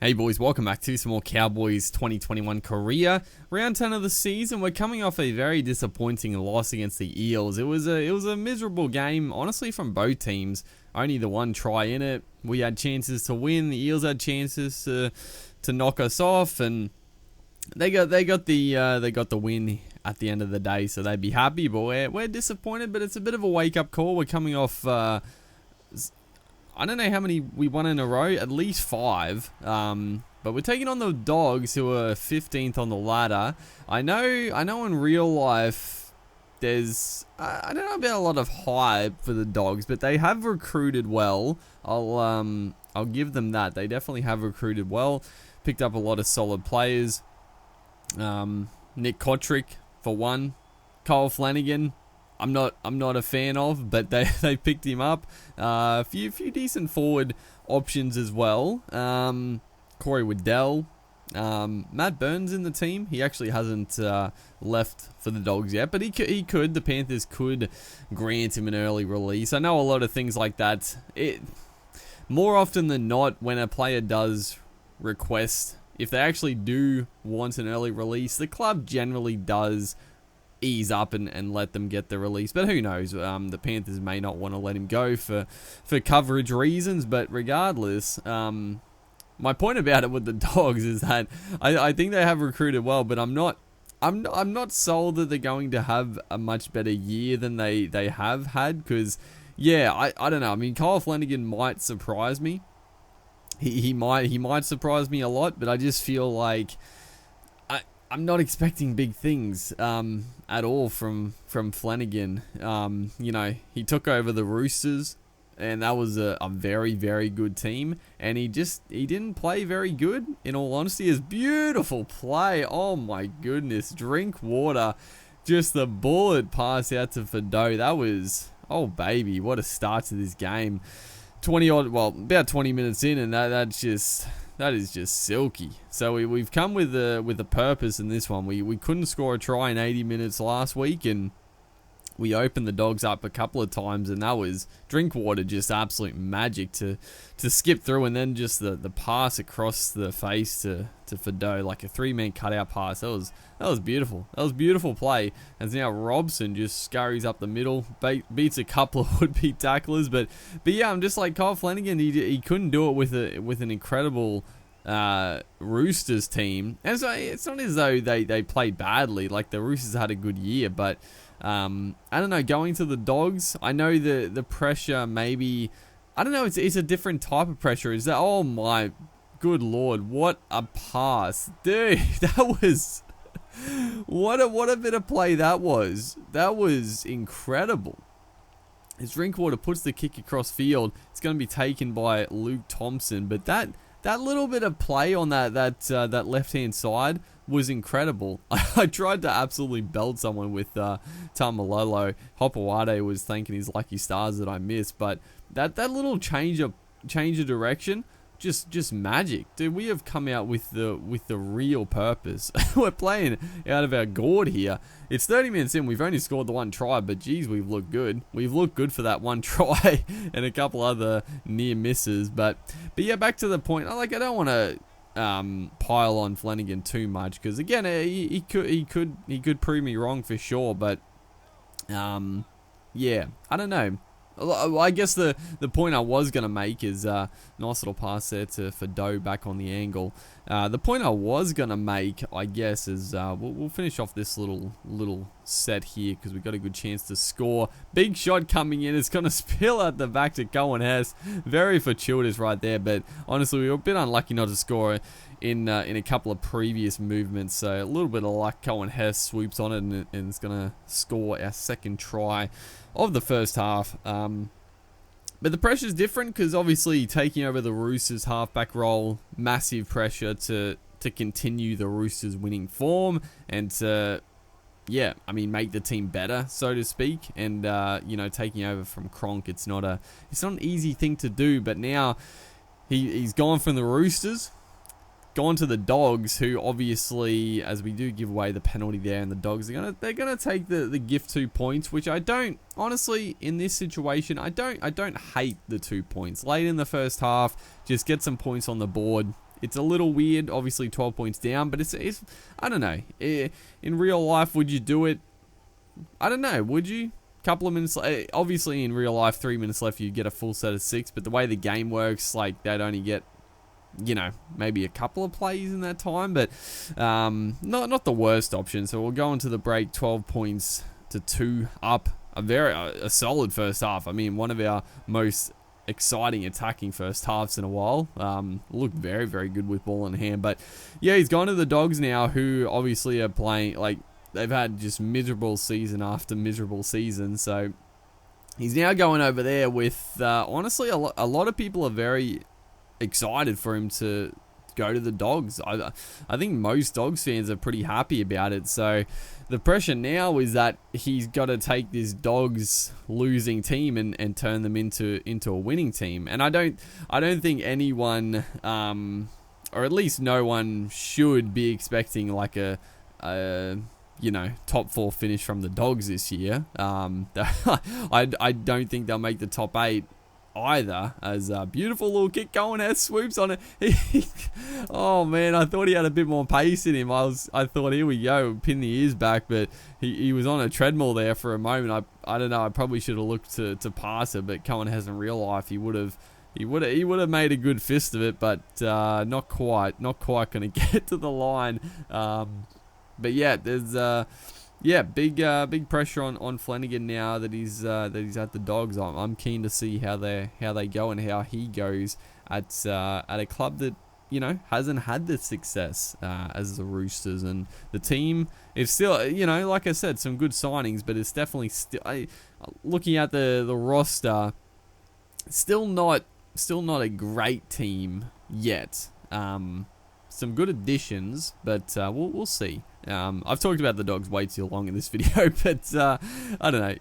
Hey boys, welcome back to some more Cowboys 2021 career. Round 10 of the season, we're coming off a very disappointing loss against the Eels. It was a miserable game, honestly, from both teams. Only the one try in it. We had chances to win. The Eels had chances to knock us off, and they got the win at the end of the day, so they'd be happy. But we're disappointed. But it's a bit of a wake up call. We're coming off. I don't know how many we won in a row, at least 5. But we're taking on the Dogs, who are 15th on the ladder. I know in real life, there's, I don't know about a lot of hype for the Dogs, but they have recruited well. I'll give them that. They definitely have recruited well. Picked up a lot of solid players. Nick Kotrick, for one. Kyle Flanagan, I'm not a fan of, but they picked him up. A few decent forward options as well. Corey Waddell, Matt Burns in the team. He actually hasn't left for the Dogs yet, but he could. The Panthers could grant him an early release. I know a lot of things like that. More often than not, when a player does request, if they actually do want an early release, the club generally does ease up and let them get the release. But who knows? The Panthers may not want to let him go for coverage reasons. But regardless, my point about it with the Dogs is that I think they have recruited well, but I'm not sold that they're going to have a much better year than they have had. Because I don't know. I mean, Kyle Flanagan might surprise me. He might surprise me a lot, but I just feel like I'm not expecting big things at all from Flanagan. He took over the Roosters, and that was a very, very good team, and he didn't play very good, in all honesty. His beautiful play, oh my goodness, drink water, just the bullet pass out to Fado. That was, oh baby, what a start to this game. About 20 minutes in, and that is just silky. So we've come with a purpose in this one. We couldn't score a try in 80 minutes last week, and we opened the Dogs up a couple of times, and that was Drinkwater, just absolute magic to skip through, and then just the pass across the face to Fado, like a 3-man cutout pass. That was beautiful. That was beautiful play. And now Robson just scurries up the middle, beats a couple of would-be tacklers, but yeah, I'm just like Kyle Flanagan. He couldn't do it with an incredible Roosters team, and so it's not as though they played badly. Like, the Roosters had a good year, but I don't know, going to the Dogs, I know the pressure maybe, I don't know, it's a different type of pressure. Is that, oh my good lord, what a pass, dude. That was what a bit of play that was. That was incredible. As Drinkwater puts the kick across field, it's going to be taken by Luke Thompson, but that little bit of play on that left-hand side was incredible. I tried to absolutely belt someone with Tamalolo. Hopewade was thanking his lucky stars that I missed, but that little change of direction, just magic, dude. We have come out with the real purpose. We're playing out of our gourd here. It's 30 minutes in. We've only scored the one try, but geez, we've looked good. We've looked good for that one try and a couple other near misses. But yeah, back to the point. I don't want to pile on Flanagan too much, because again, he could prove me wrong for sure. But yeah, I don't know. I guess the point I was going to make is nice little pass there to Fado back on the angle. The point I was going to make, I guess, is we'll finish off this little set here, because we've got a good chance to score. Big shot coming in. It's going to spill out the back to Cohen Hess. Very fortuitous right there, but honestly, we were a bit unlucky not to score in a couple of previous movements. So a little bit of luck. Cohen Hess swoops on it, and it's going to score our second try of the first half. But the pressure is different, because obviously taking over the Roosters halfback role, massive pressure to continue the Roosters winning form, and to make the team better, so to speak. And taking over from Cronk, it's not an easy thing to do. But now he's gone from the Roosters, gone to the Dogs, who obviously, as we do give away the penalty there, and the Dogs they're gonna take the gift 2 points, which I don't, honestly, in this situation, I don't hate the 2 points late in the first half. Just get some points on the board. It's a little weird, obviously 12 points down, but it's I don't know. In real life, would you do it? I don't know. Would you? Couple of minutes. Obviously, in real life, 3 minutes left, you get a full set of 6. But the way the game works, like they'd only get, maybe a couple of plays in that time. But not the worst option. So we'll go into the break, 12 points to 2 up. A solid first half. I mean, one of our most exciting attacking first halves in a while. Looked very, very good with ball in hand. But yeah, he's gone to the Dogs now, who obviously are playing like. They've had just miserable season after miserable season, so he's now going over there with, honestly, a lot of people are very excited for him to go to the Dogs. I think most Dogs fans are pretty happy about it, so the pressure now is that he's got to take this Dogs losing team and turn them into a winning team, and I don't think anyone, or at least no one, should be expecting like a top 4 finish from the Dogs this year. I don't think they'll make the top 8 either. As a beautiful little kick going as swoops on it. Oh man, I thought he had a bit more pace in him. I thought, here we go, pin the ears back, but he was on a treadmill there for a moment. I don't know. I probably should have looked to pass it, but Cohen has in real life. He would have made a good fist of it, but not quite going to get to the line. But yeah, there's big pressure on Flanagan now that he's at the Dogs. I'm keen to see how they go and how he goes at a club that hasn't had the success as the Roosters, and the team is still like I said, some good signings, but it's definitely still looking at the roster, still not a great team yet. Some good additions, but we'll see. I've talked about the Dogs way too long in this video, but I don't know.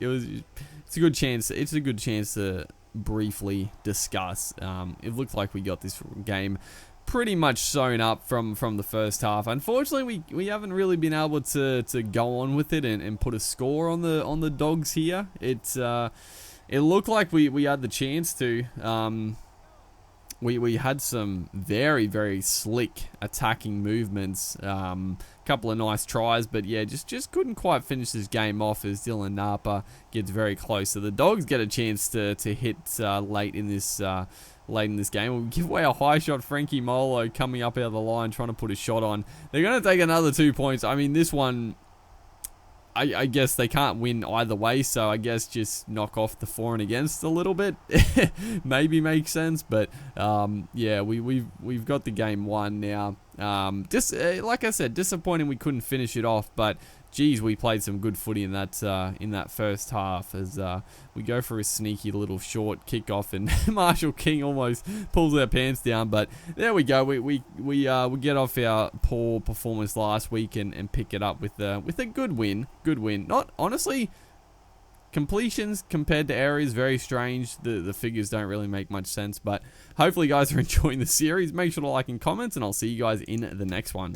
It's a good chance. It's a good chance to briefly discuss. It looked like we got this game pretty much sewn up from the first half. Unfortunately, we haven't really been able to go on with it and put a score on the Dogs here. It looked like we had the chance to. We had some very, very slick attacking movements, couple of nice tries, but yeah, just couldn't quite finish this game off as Dylan Napa gets very close. So the Dogs get a chance to hit late in this game. We'll give away a high shot. Frankie Molo coming up out of the line, trying to put a shot on. They're going to take another 2 points. I mean, this one, I guess they can't win either way, so I guess just knock off the for and against a little bit. Maybe makes sense, but yeah, we've got the game won now. Just like I said, disappointing we couldn't finish it off, but geez, we played some good footy in that first half as we go for a sneaky little short kickoff, and Marshall King almost pulls our pants down. But there we go. We get off our poor performance last week and pick it up with a good win. Good win. Not honestly. Completions compared to areas, very strange. The figures don't really make much sense, but hopefully you guys are enjoying the series. Make sure to like and comment, and I'll see you guys in the next one.